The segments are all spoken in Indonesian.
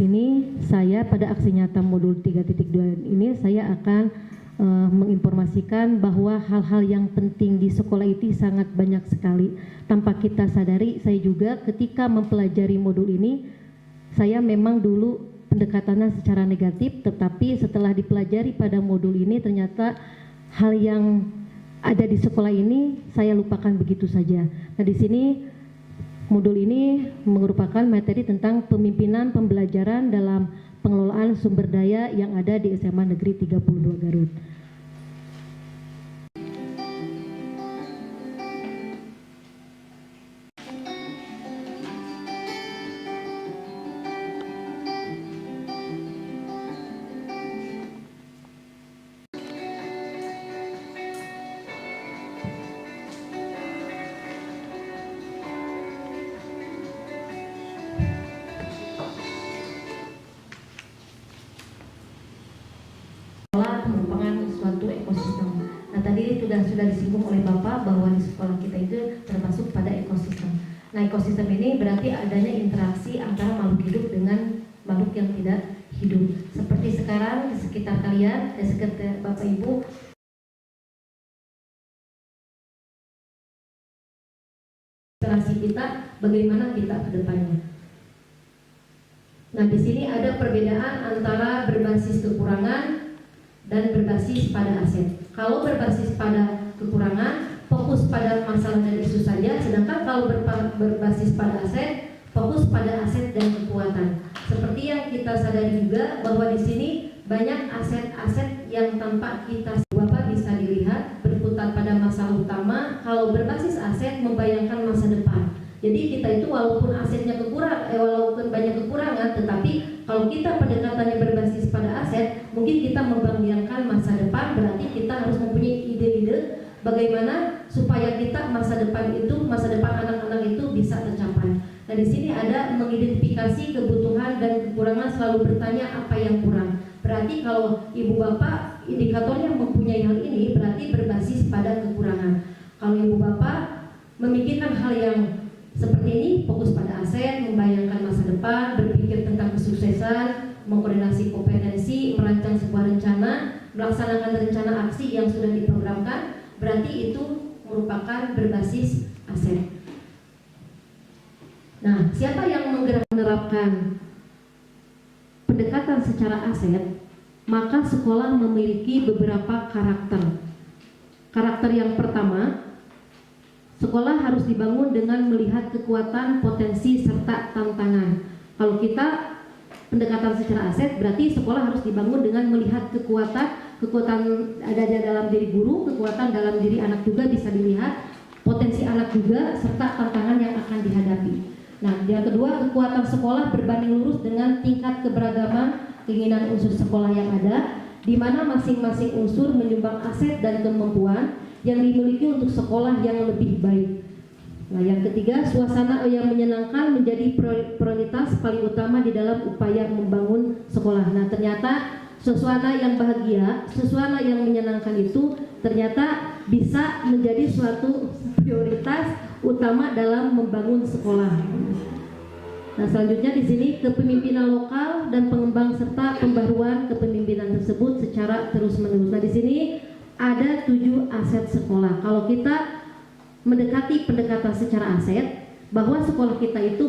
sini saya pada aksi nyata modul 3.2 ini saya akan menginformasikan bahwa hal-hal yang penting di sekolah itu sangat banyak sekali. Tanpa kita sadari, saya juga ketika mempelajari modul ini, saya memang dulu pendekatannya secara negatif, tetapi setelah dipelajari pada modul ini ternyata hal yang ada di sekolah ini saya lupakan begitu saja. Nah, di sini modul ini merupakan materi tentang pemimpinan pembelajaran dalam pengelolaan sumber daya yang ada di SMA Negeri 32 Garut. Merupakan suatu ekosistem. Nah, tadi sudah disinggung oleh Bapak bahwa di sekolah kita itu termasuk pada ekosistem. Nah, ekosistem ini berarti adanya interaksi antara makhluk hidup dengan makhluk yang tidak hidup. Seperti sekarang di sekitar kalian, di sekitar Bapak Ibu, interaksi kita, bagaimana kita ke depannya. Nah, di sini ada perbedaan antara berbasis kekurangan dan berbasis pada aset. Kalau berbasis pada kekurangan, fokus pada masalah dan isu saja, sedangkan kalau berbasis pada aset, fokus pada aset dan kekuatan. Seperti yang kita sadari juga bahwa di sini banyak aset-aset yang tanpa kita Bapak bisa dilihat berputar pada masalah utama. Kalau berbasis aset membayangkan masa depan. Jadi kita itu walaupun asetnya walaupun banyak kekurangan, tetapi kalau kita pendekatannya berbasis pada aset, mungkin kita membayangkan masa depan, berarti kita harus mempunyai ide-ide bagaimana supaya kita masa depan anak-anak itu bisa tercapai. Nah, di sini ada mengidentifikasi kebutuhan dan kekurangan, selalu bertanya apa yang kurang. Berarti kalau Ibu Bapak indikatornya mempunyai hal ini, berarti berbasis pada kekurangan. Kalau Ibu Bapak memikirkan hal yang seperti ini, fokus pada aset, membayangkan masa depan, berpikir tentang kesuksesan, mengkoordinasi kompetensi, merancang sebuah rencana, melaksanakan rencana aksi yang sudah diprogramkan, berarti itu merupakan berbasis aset. Nah, siapa yang menerapkan pendekatan secara aset, maka sekolah memiliki beberapa karakter. Karakter yang pertama, sekolah harus dibangun dengan melihat kekuatan, potensi, serta tantangan. Kalau kita pendekatan secara aset, berarti sekolah harus dibangun dengan melihat kekuatan ada dalam diri guru, kekuatan dalam diri anak juga bisa dilihat, potensi anak juga, serta tantangan yang akan dihadapi. Nah, yang kedua, kekuatan sekolah berbanding lurus dengan tingkat keberagaman keinginan unsur sekolah yang ada, di mana masing-masing unsur menyumbang aset dan kemampuan yang dimiliki untuk sekolah yang lebih baik. Nah, yang ketiga, suasana yang menyenangkan menjadi prioritas paling utama di dalam upaya membangun sekolah. Nah, ternyata suasana yang bahagia, suasana yang menyenangkan itu ternyata bisa menjadi suatu prioritas utama dalam membangun sekolah. Nah, selanjutnya di sini kepemimpinan lokal dan pengembang serta pembaruan kepemimpinan tersebut secara terus-menerus. Nah, di sini ada 7 aset sekolah. Kalau kita mendekati pendekatan secara aset, bahwa sekolah kita itu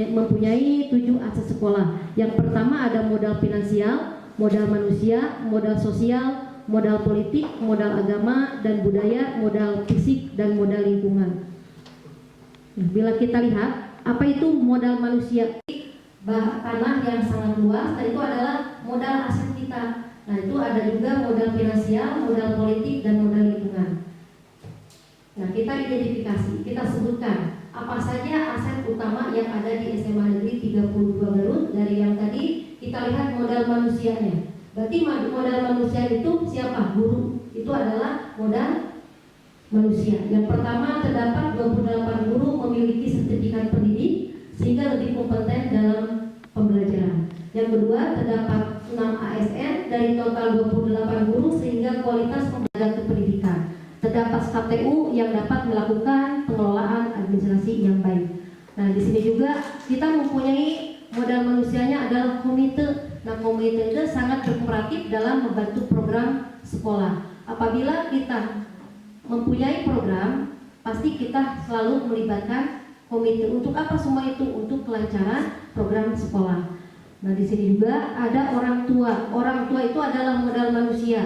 mempunyai 7 aset sekolah. Yang pertama ada modal finansial, modal manusia, modal sosial, modal politik, modal agama dan budaya, modal fisik dan modal lingkungan. Nah, bila kita lihat apa itu modal manusia, tanah yang sangat luas, dan itu adalah modal aset kita. Nah, itu ada juga modal finansial, modal politik, dan modal lingkungan. Nah, kita identifikasi, kita sebutkan apa saja aset utama yang ada di SMA Negeri 32 Garut. Dari yang tadi kita lihat modal manusianya. Berarti modal manusia itu siapa? Guru. Itu adalah modal manusia. Yang pertama, terdapat 28 guru memiliki sertifikat pendidik sehingga lebih kompeten dalam pembelajaran. Yang kedua, terdapat 6 ASN dari total 28 guru sehingga kualitas pembelajaran kependidikan. Terdapat KPU yang dapat melakukan pengelolaan administrasi yang baik. Nah, di sini juga kita mempunyai modal manusianya adalah komite. Nah, komite itu sangat berkooperatif dalam membantu program sekolah. Apabila kita mempunyai program, pasti kita selalu melibatkan komite. Untuk apa semua itu? Untuk kelancaran program sekolah. Nah, di sini juga ada orang tua. Orang tua itu adalah modal manusia.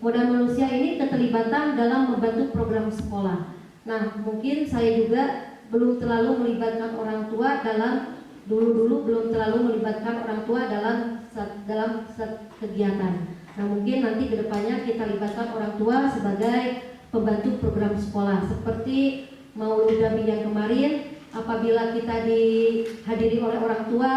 Modal manusia ini keterlibatan dalam membantu program sekolah. Nah, mungkin saya juga belum terlalu melibatkan orang tua dalam dulu belum terlalu melibatkan orang tua dalam kegiatan. Nah, mungkin nanti kedepannya kita libatkan orang tua sebagai pembantu program sekolah. Seperti Maulud Nabi yang kemarin, apabila kita dihadiri oleh orang tua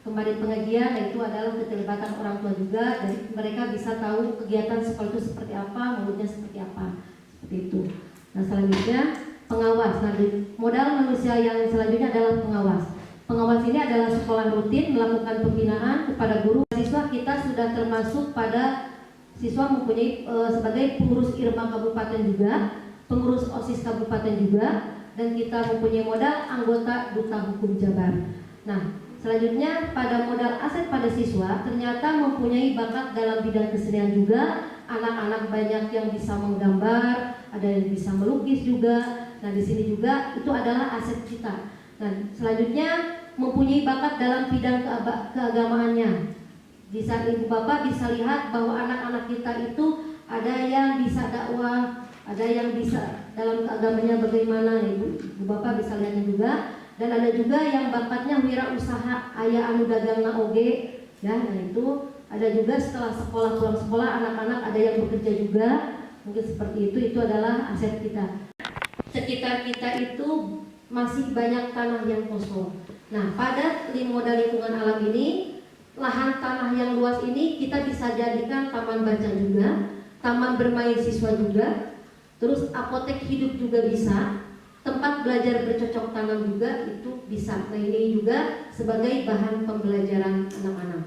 kemarin pengajian, itu adalah keterlibatan orang tua juga, dan mereka bisa tahu kegiatan sekolah itu seperti apa, mauludnya seperti apa, seperti itu. Nah, selanjutnya pengawas. Nah, modal manusia yang selanjutnya adalah pengawas. Pengawas ini adalah sekolah rutin melakukan pembinaan kepada guru. Siswa kita sudah termasuk pada siswa mempunyai sebagai pengurus IRMA kabupaten juga, pengurus OSIS kabupaten juga, dan kita mempunyai modal anggota Duta Hukum Jabar. Nah, selanjutnya pada modal aset pada siswa ternyata mempunyai bakat dalam bidang kesenian juga. Anak-anak banyak yang bisa menggambar, ada yang bisa melukis juga. Nah, di sini juga itu adalah aset kita. Nah, selanjutnya mempunyai bakat dalam bidang keagamaannya. Di saat ibu bapak bisa lihat bahwa anak-anak kita itu ada yang bisa dakwah, ada yang bisa dalam keagamanya bagaimana. Ibu bapak bisa lihatnya juga. Dan ada juga yang bakatnya wirausaha, ayah anu dagang na oge, ya. Nah, itu ada juga setelah sekolah, pulang sekolah, anak-anak ada yang bekerja juga. Mungkin seperti itu adalah aset kita. Sekitar kita itu masih banyak tanah yang kosong. Nah, pada modal lingkungan alam ini, lahan tanah yang luas ini kita bisa jadikan taman baca juga, taman bermain siswa juga, terus apotek hidup juga bisa, tempat belajar bercocok tanam juga itu bisa. Nah, ini juga sebagai bahan pembelajaran anak-anak.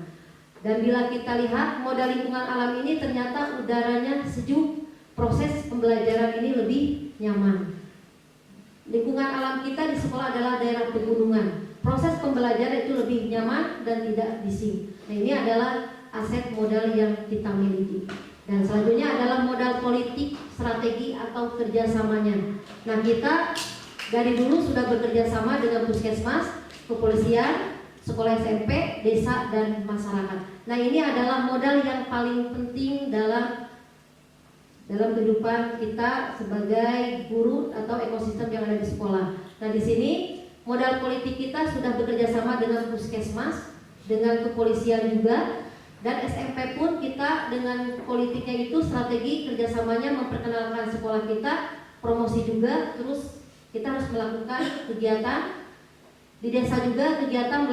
Dan bila kita lihat modal lingkungan alam ini ternyata udaranya sejuk, proses pembelajaran ini lebih nyaman. Lingkungan alam kita di sekolah adalah daerah pegunungan. Proses pembelajaran itu lebih nyaman dan tidak bising. Nah, ini adalah aset modal yang kita miliki. Dan selanjutnya adalah modal politik, strategi atau kerjasamanya. Nah, kita dari dulu sudah bekerja sama dengan puskesmas, kepolisian, sekolah SMP, desa, dan masyarakat. Nah, ini adalah modal yang paling penting dalam kehidupan kita sebagai guru atau ekosistem yang ada di sekolah. Nah, di sini modal politik kita sudah bekerja sama dengan puskesmas, dengan kepolisian juga, dan SMP pun kita dengan politiknya itu strategi kerjasamanya memperkenalkan sekolah kita, promosi juga, terus kita harus melakukan kegiatan di desa juga, kegiatan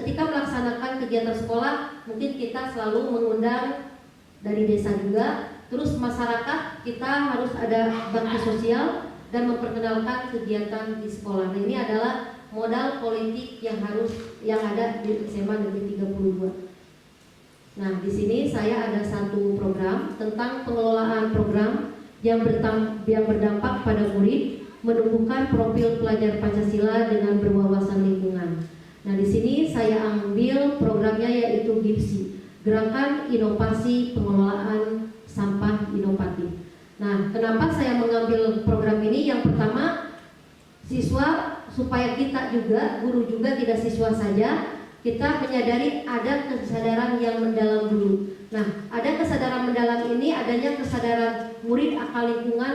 ketika melaksanakan kegiatan sekolah mungkin kita selalu mengundang dari desa juga. Terus masyarakat kita harus ada bakti sosial dan memperkenalkan kegiatan di sekolah. Nah, ini adalah modal politik yang ada di SMA Negeri 32. Nah, di sini saya ada satu program tentang pengelolaan program yang berdampak pada murid, menumbuhkan profil pelajar Pancasila dengan berwawasan lingkungan. Nah, di sini saya ambil programnya yaitu GIPSI, Gerakan Inovasi Pengelolaan Sampah Inovatif. Nah, kenapa saya mengambil program ini? Yang pertama, siswa supaya kita juga, guru juga tidak siswa saja, kita menyadari ada kesadaran yang mendalam dulu. Nah, ada kesadaran mendalam ini adanya kesadaran murid akan lingkungan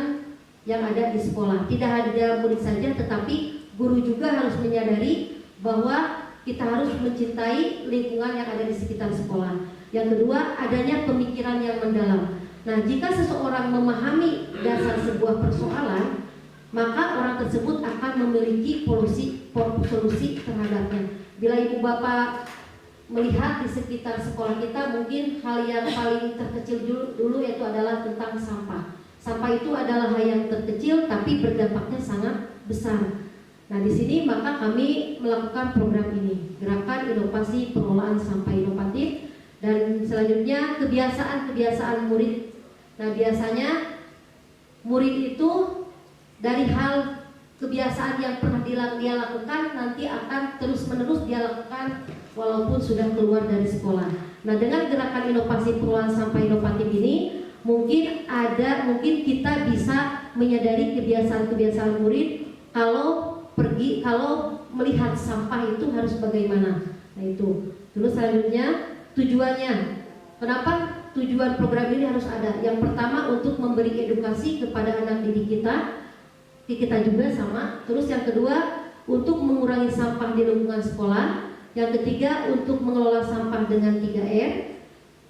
yang ada di sekolah. Tidak hanya murid saja, tetapi guru juga harus menyadari bahwa kita harus mencintai lingkungan yang ada di sekitar sekolah. Yang kedua, adanya pemikiran yang mendalam. Nah, jika seseorang memahami dasar sebuah persoalan, maka orang tersebut akan memiliki solusi terhadapnya. Bila ibu bapak melihat di sekitar sekolah kita, mungkin hal yang paling terkecil dulu yaitu adalah tentang sampah. Sampah itu adalah hal yang terkecil tapi berdampaknya sangat besar. Nah, di sini maka kami melakukan program ini, Gerakan Inovasi Pengelolaan Sampah Inovatif, dan selanjutnya kebiasaan murid. Nah, biasanya murid itu dari hal kebiasaan yang pernah dia lakukan nanti akan terus-menerus dia lakukan walaupun sudah keluar dari sekolah. Nah, dengan gerakan inovasi pengelolaan sampah inovatif ini mungkin kita bisa menyadari kebiasaan-kebiasaan murid kalau melihat sampah itu harus bagaimana. Nah, itu. Terus selanjutnya tujuannya. Kenapa tujuan program ini harus ada? Yang pertama untuk memberi edukasi kepada anak didik kita juga sama. Terus yang kedua untuk mengurangi sampah di lingkungan sekolah. Yang ketiga untuk mengelola sampah dengan 3R.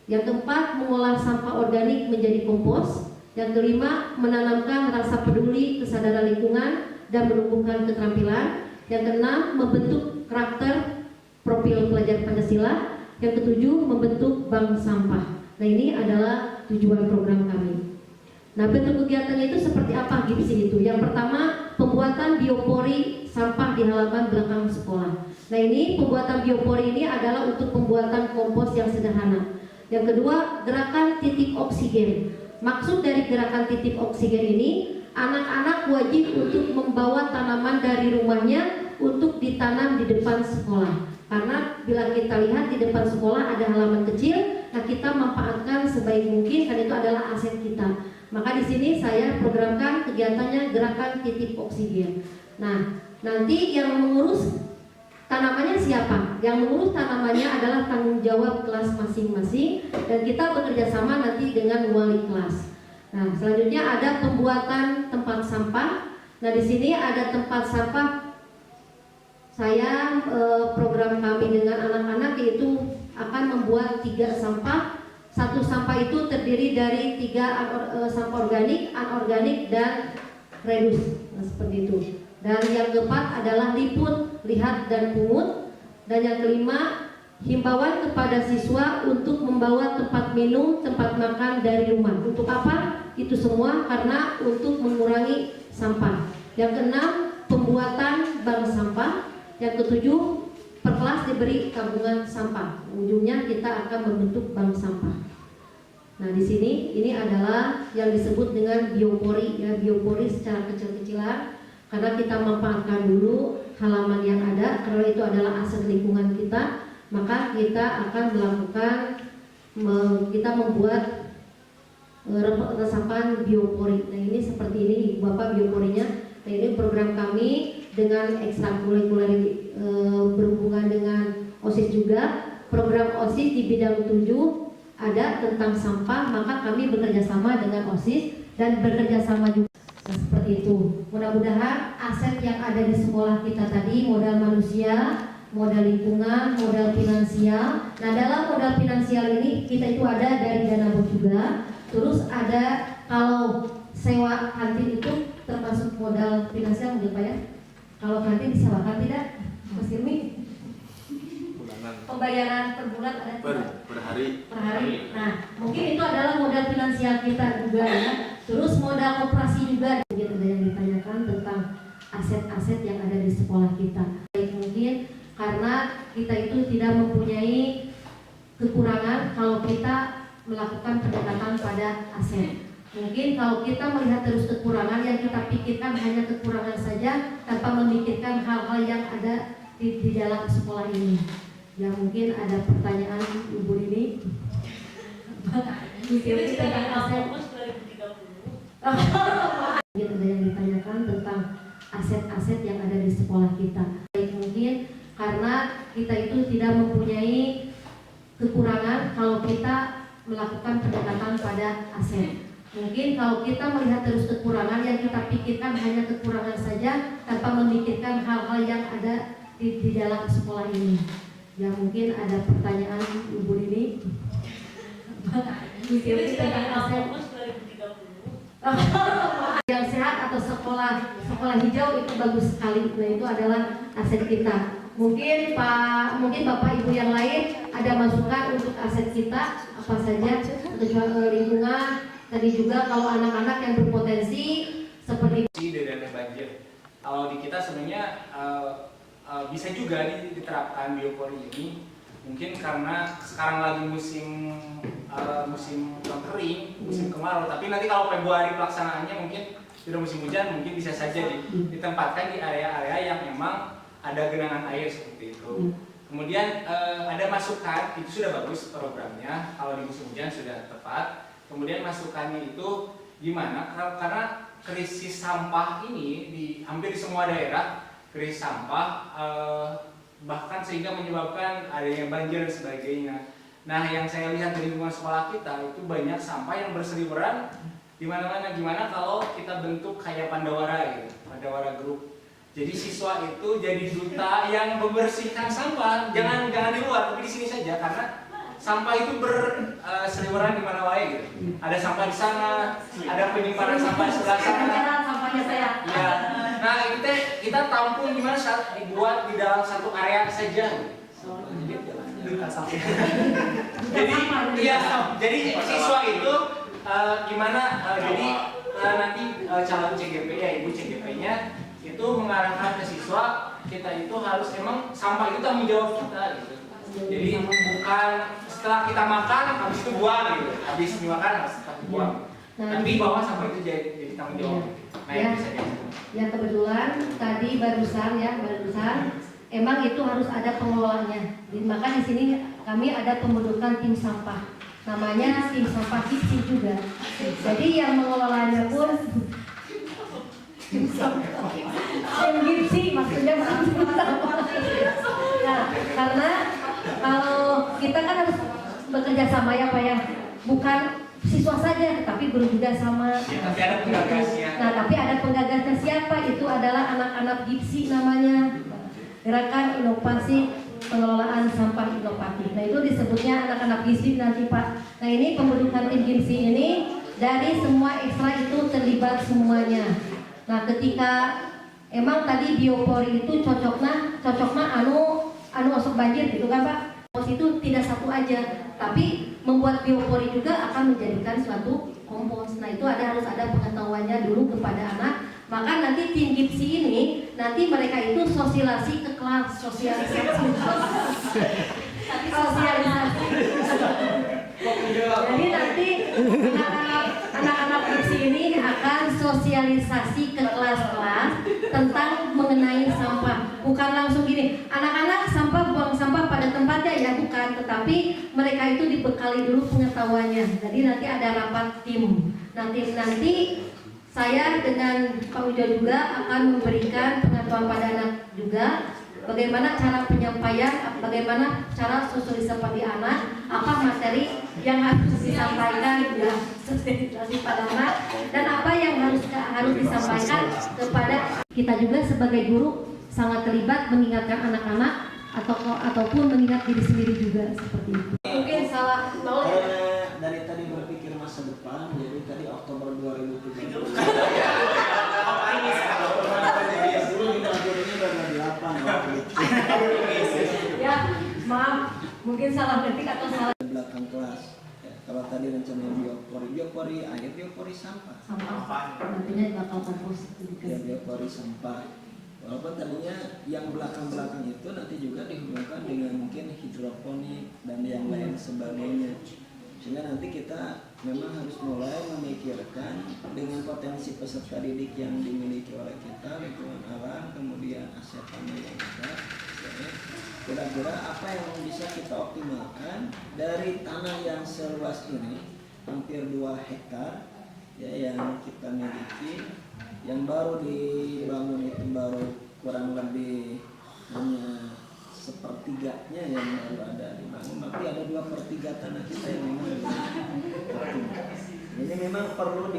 Yang keempat mengolah sampah organik menjadi kompos. Yang kelima menanamkan rasa peduli, kesadaran lingkungan dan menumbuhkan keterampilan. Yang keenam membentuk karakter profil pelajar Pancasila. Yang ketujuh membentuk bank sampah. Nah, ini adalah tujuan program kami. Nah, bentuk kegiatannya itu seperti apa GIPSI itu? Yang pertama, pembuatan biopori sampah di halaman belakang sekolah. Nah, ini pembuatan biopori ini adalah untuk pembuatan kompos yang sederhana. Yang kedua, gerakan titip oksigen. Maksud dari gerakan titip oksigen ini, anak-anak wajib untuk membawa tanaman dari rumahnya untuk ditanam di depan sekolah. Karena bila kita lihat di depan sekolah ada halaman kecil, nah kita manfaatkan sebaik mungkin karena itu adalah aset kita. Maka di sini saya programkan kegiatannya gerakan titip oksigen. Nah, nanti yang mengurus tanamannya siapa? Yang mengurus tanamannya adalah tanggung jawab kelas masing-masing dan kita bekerja sama nanti dengan wali kelas. Nah, selanjutnya ada pembuatan tempat sampah. Nah, di sini ada tempat sampah. Saya program kami dengan anak-anak yaitu akan membuat 3 sampah. Satu sampah itu terdiri dari 3 sampah organik, anorganik, dan redus. Nah, seperti itu. Dan yang keempat adalah liput, lihat, dan pungut. Dan yang kelima, himbauan kepada siswa untuk membawa tempat minum, tempat makan dari rumah. Untuk apa? Itu semua karena untuk mengurangi sampah. Yang keenam, pembuatan bank sampah. Yang ketujuh, per kelas diberi tabungan sampah. Ujungnya kita akan membentuk bank sampah. Nah, di sini ini adalah yang disebut dengan biopori, ya, biopori secara kecil-kecilan. Karena kita memanfaatkan dulu halaman yang ada, karena itu adalah aset lingkungan kita, maka kita akan melakukan kita membuat resapan biopori. Nah, ini seperti ini Bapak bioporinya. Nah, ini program kami dengan ekstrakurikuler berhubungan dengan OSIS juga. Program OSIS di bidang 7 ada tentang sampah, maka kami bekerja sama dengan OSIS dan bekerja sama juga. Nah, seperti itu. Mudah-mudahan aset yang ada di sekolah kita tadi, modal manusia, modal lingkungan, modal finansial. Nah, dalam modal finansial ini kita itu ada dari dana bos juga. Terus ada kalau sewa kantin itu termasuk modal finansial mungkin Pak ya? Kalau kantin disewakan tidak? Mas Irmi? Pembayaran per bulan ada per hari. Per hari. Nah, mungkin itu adalah modal finansial kita juga ya. Terus modal operasi juga. Ada yang ditanyakan tentang aset-aset yang ada di sekolah kita. Baik mungkin karena kita itu tidak mempunyai kekurangan kalau kita melakukan pendekatan pada aset. Mungkin kalau kita melihat terus kekurangan, yang kita pikirkan hanya kekurangan saja tanpa memikirkan hal-hal yang ada di dalam sekolah ini. Ya, mungkin ada pertanyaan Ibu ini. Itu tentang aset 2030. Ada yang ditanyakan tentang aset-aset yang ada di sekolah kita. Baik mungkin karena kita itu tidak mempunyai kekurangan kalau kita melakukan pendekatan pada aset. Mungkin kalau kita melihat terus kekurangan, yang kita pikirkan hanya kekurangan saja tanpa memikirkan hal-hal yang ada di dalam sekolah ini. Ya, mungkin ada pertanyaan Ibu ini. Itu tentang aset 2030. Yang sehat atau sekolah hijau itu bagus sekali. Nah, itu adalah aset kita. Mungkin Bapak Ibu yang lain ada masukan untuk aset kita apa saja, untuk lingkungan. Tadi juga kalau anak-anak yang berpotensi seperti Dari dana banjir. Kalau di kita sebenarnya bisa juga diterapkan biopori ini. Mungkin karena sekarang lagi musim kering, musim kemarau. Tapi nanti kalau Februari pelaksanaannya mungkin sudah musim hujan mungkin bisa saja ditempatkan di area-area yang memang ada genangan air seperti itu. Kemudian ada masukan, itu sudah bagus programnya, kalau di musim hujan sudah tepat. Kemudian masukannya itu gimana? Karena krisis sampah ini hampir di semua daerah, krisis sampah bahkan sehingga menyebabkan adanya banjir dan sebagainya. Nah, yang saya lihat dari lingkungan sekolah kita itu banyak sampah yang berseliweran di mana-mana. Gimana kalau kita bentuk kayak Pandawara gitu, Pandawara Group. Jadi siswa itu jadi duta yang membersihkan sampah, jangan di luar, tapi di sini saja karena sampah itu berseliweran di mana wae gitu. Ada sampah di sana, ada penyimpanan sampah di sebelah sana. Sampahnya saya. Ya. Nah, kita tampung gimana saat dibuat di dalam satu area saja. Jadi siswa itu gimana? Jadi nanti calon CGP ya ibu CGP-nya itu mengarahkan ke siswa kita itu harus emang sampah itu tanggung jawab kita gitu. Jadi bukan setelah kita makan habis itu buang gitu. Habis dimakan harus buang. Tapi bahwa sampah itu jadi tanggung jawab. Nah, ya. itu saja. Ya kebetulan tadi barusan emang itu harus ada pengelolanya. Maka di sini kami ada pembentukan tim sampah. Namanya tim sampah Gipsi juga. Jadi yang mengelolanya pun tim Gipsi maksudnya nah, karena kalau kita kan harus bekerja sama ya Pak ya, bukan siswa saja tapi guru juga sama. Ya, tapi ada penggagasnya. Nah, tapi ada penggagasnya siapa? Itu adalah anak-anak Gipsi namanya. Gerakan Inovasi Pengelolaan Sampah Inovatif. Nah, itu disebutnya anak-anak Gipsi nanti Pak. Nah, ini pembentukan tim Gipsi ini dari semua ekstra itu terlibat semuanya. Nah, ketika emang tadi biopori itu cocoknya anu osok banjir gitu kan Pak. Kompos itu tidak satu aja, tapi membuat biopori juga akan menjadikan suatu kompos. Nah, itu harus ada pengetahuannya dulu kepada anak. Maka nanti tim Gipsi ini nanti mereka itu sosialisasi ke kelas, sosialisasi. Jadi nanti anak-anak Gipsi ini akan sosialisasi ke kelas-kelas tentang mengenai sampah. Bukan langsung gini, anak-anak buang sampah pada tempatnya ya, bukan. Tetapi mereka itu dibekali dulu pengetahuannya. Jadi nanti ada rapat tim. Nanti saya dengan Pak Ujo juga akan memberikan pengetahuan pada anak juga bagaimana cara penyampaian, bagaimana cara sosialisasi anak, apa materi yang harus disampaikan ya sosialisasi pada anak, dan apa yang harus disampaikan kepada kita juga sebagai guru sangat terlibat mengingatkan anak-anak ataupun mengingat diri sendiri juga seperti itu. Mungkin salah mau dari tadi berpikir masa depan, jadi tadi Oktober 2017. Dulu kita akhirnya baru 8. Ya, maaf, mungkin salah ketik atau salah Belakang kelas. Ya, kalau tadi rencananya biopori air, biopori sampah. sampah. Nantinya bakal kompos. Ya, biopori sampah. Walaupun tadinya yang belakang-belakang itu nanti juga dihubungkan dengan mungkin hidroponik dan yang lain sebagainya. Sehingga nanti kita memang harus mulai memikirkan dengan potensi peserta didik yang dimiliki oleh kita, lingkungan alam, kemudian aset tanah yang ada. Kira-kira apa yang bisa kita optimalkan dari tanah yang seluas ini, hampir 2 hektar ya, yang kita miliki, yang baru dibangun itu baru kurang lebih hanya 1/3 yang baru ada dibangun, tapi ada 2/3 tanah kita yang memang ini memang perlu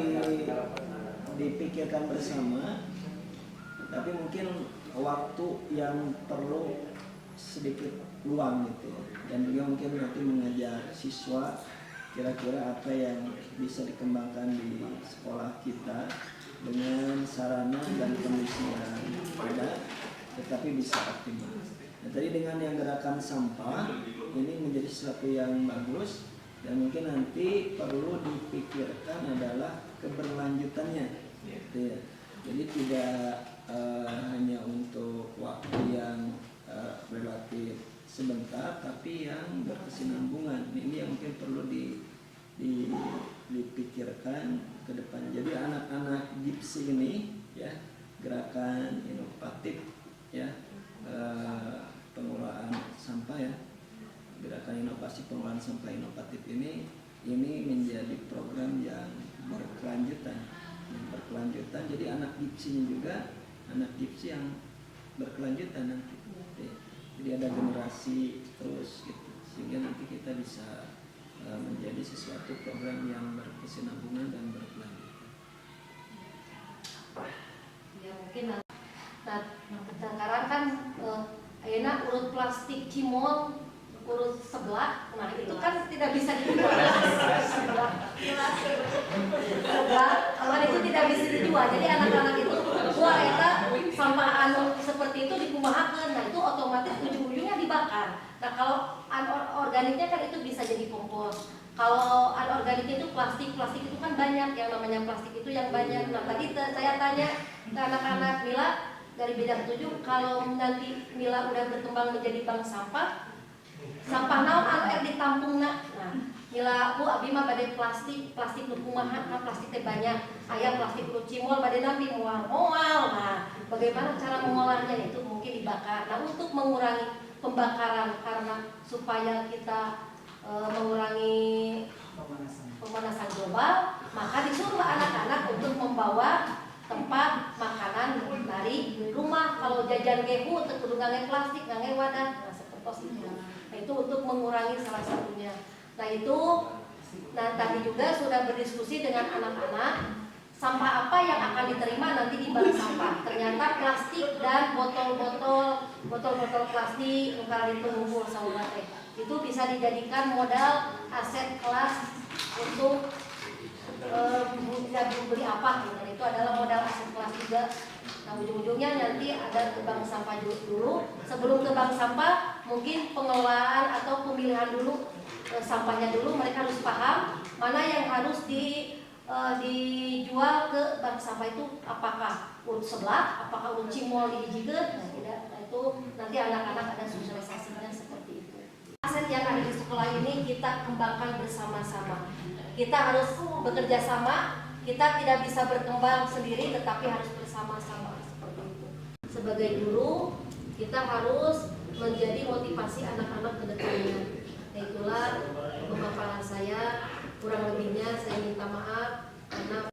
dipikirkan bersama, tapi mungkin waktu yang perlu sedikit luang gitu ya. Dan juga mungkin nanti mengajar siswa kira-kira apa yang bisa dikembangkan di sekolah kita dengan sarana dan kondisi yang ada, tetapi bisa optimal. Nah, tadi dengan yang gerakan sampah ini menjadi sesuatu yang bagus, dan mungkin nanti perlu dipikirkan adalah keberlanjutannya. Gitu ya. Jadi tidak hanya untuk waktu yang relatif sebentar, tapi yang berkesinambungan. Ini yang mungkin perlu dipikirkan. upayakan ke depan. Jadi anak-anak GIPSI ini ya, gerakan inovatif ya, pengelolaan sampah ya, gerakan inovasi pengelolaan sampah inovatif ini menjadi program yang berkelanjutan. Jadi anak GIPSI-nya juga anak GIPSI yang berkelanjutan nanti. Jadi ada generasi terus gitu, sehingga nanti kita bisa menjadi sesuatu program yang berkesinambungan dan berkelanjutan. Ya mungkin nah sekarang kan ayeuna urut plastik cimol urut sebelah, nah itu kan tidak bisa dijual. Sebelah, kalau itu tidak bisa dijual. Jadi anak-anak itu buah eta sampah anu seperti itu dikumahakeun, nah itu otomatis ujung-ujungnya dibakar. Nah kalau anorganiknya kan itu bisa jadi kompos. Kalau anorganiknya itu plastik itu kan banyak, yang namanya plastik itu yang banyak. Nah tadi saya tanya ke anak-anak Mila dari bidang 7, kalau nanti Mila udah berkembang menjadi bank sampah naon anu ditampungna. Nah, Mila Bu abi mah bade plastik nu kumaha, nah plastik teh banyak. Aya plastik nu cimol bade nabi moal. Nah, bagaimana cara mengolahnya itu mungkin dibakar. Nah, untuk mengurangi pembakaran karena supaya kita mengurangi pemanasan global, maka disuruh anak-anak untuk membawa tempat makanan dari rumah. Kalau jajan gehu teu kudu ngangge plastik, ngangge wadah. Nah, seperti itu. Nah, itu untuk mengurangi salah satunya. Nah, itu tadi juga sudah berdiskusi dengan anak-anak sampah apa yang akan diterima nanti di bank sampah. Ternyata plastik dan botol-botol plastik kalau itu ngumpul saudara itu bisa dijadikan modal aset kelas untuk beli apa gitu. Itu adalah modal aset kelas juga. Nah, ujung-ujungnya nanti ada ke bank sampah dulu. Sebelum ke bank sampah, mungkin pengelolaan atau pemilihan dulu sampahnya dulu. Mereka harus paham mana yang harus dijual ke bank sampah itu, apakah urut sebelah, apakah urut cimol dihijikeun. Nah, tidak. Nah, itu nanti anak-anak ada sosialisasinya seperti itu. Aset yang ada di sekolah ini kita kembangkan bersama-sama. Kita harus bekerja sama. Kita tidak bisa berkembang sendiri, tetapi harus bersama-sama seperti itu. Sebagai guru, kita harus menjadi motivasi anak-anak ke depannya. Itulah pemaparan saya. Kurang lebihnya saya minta maaf karena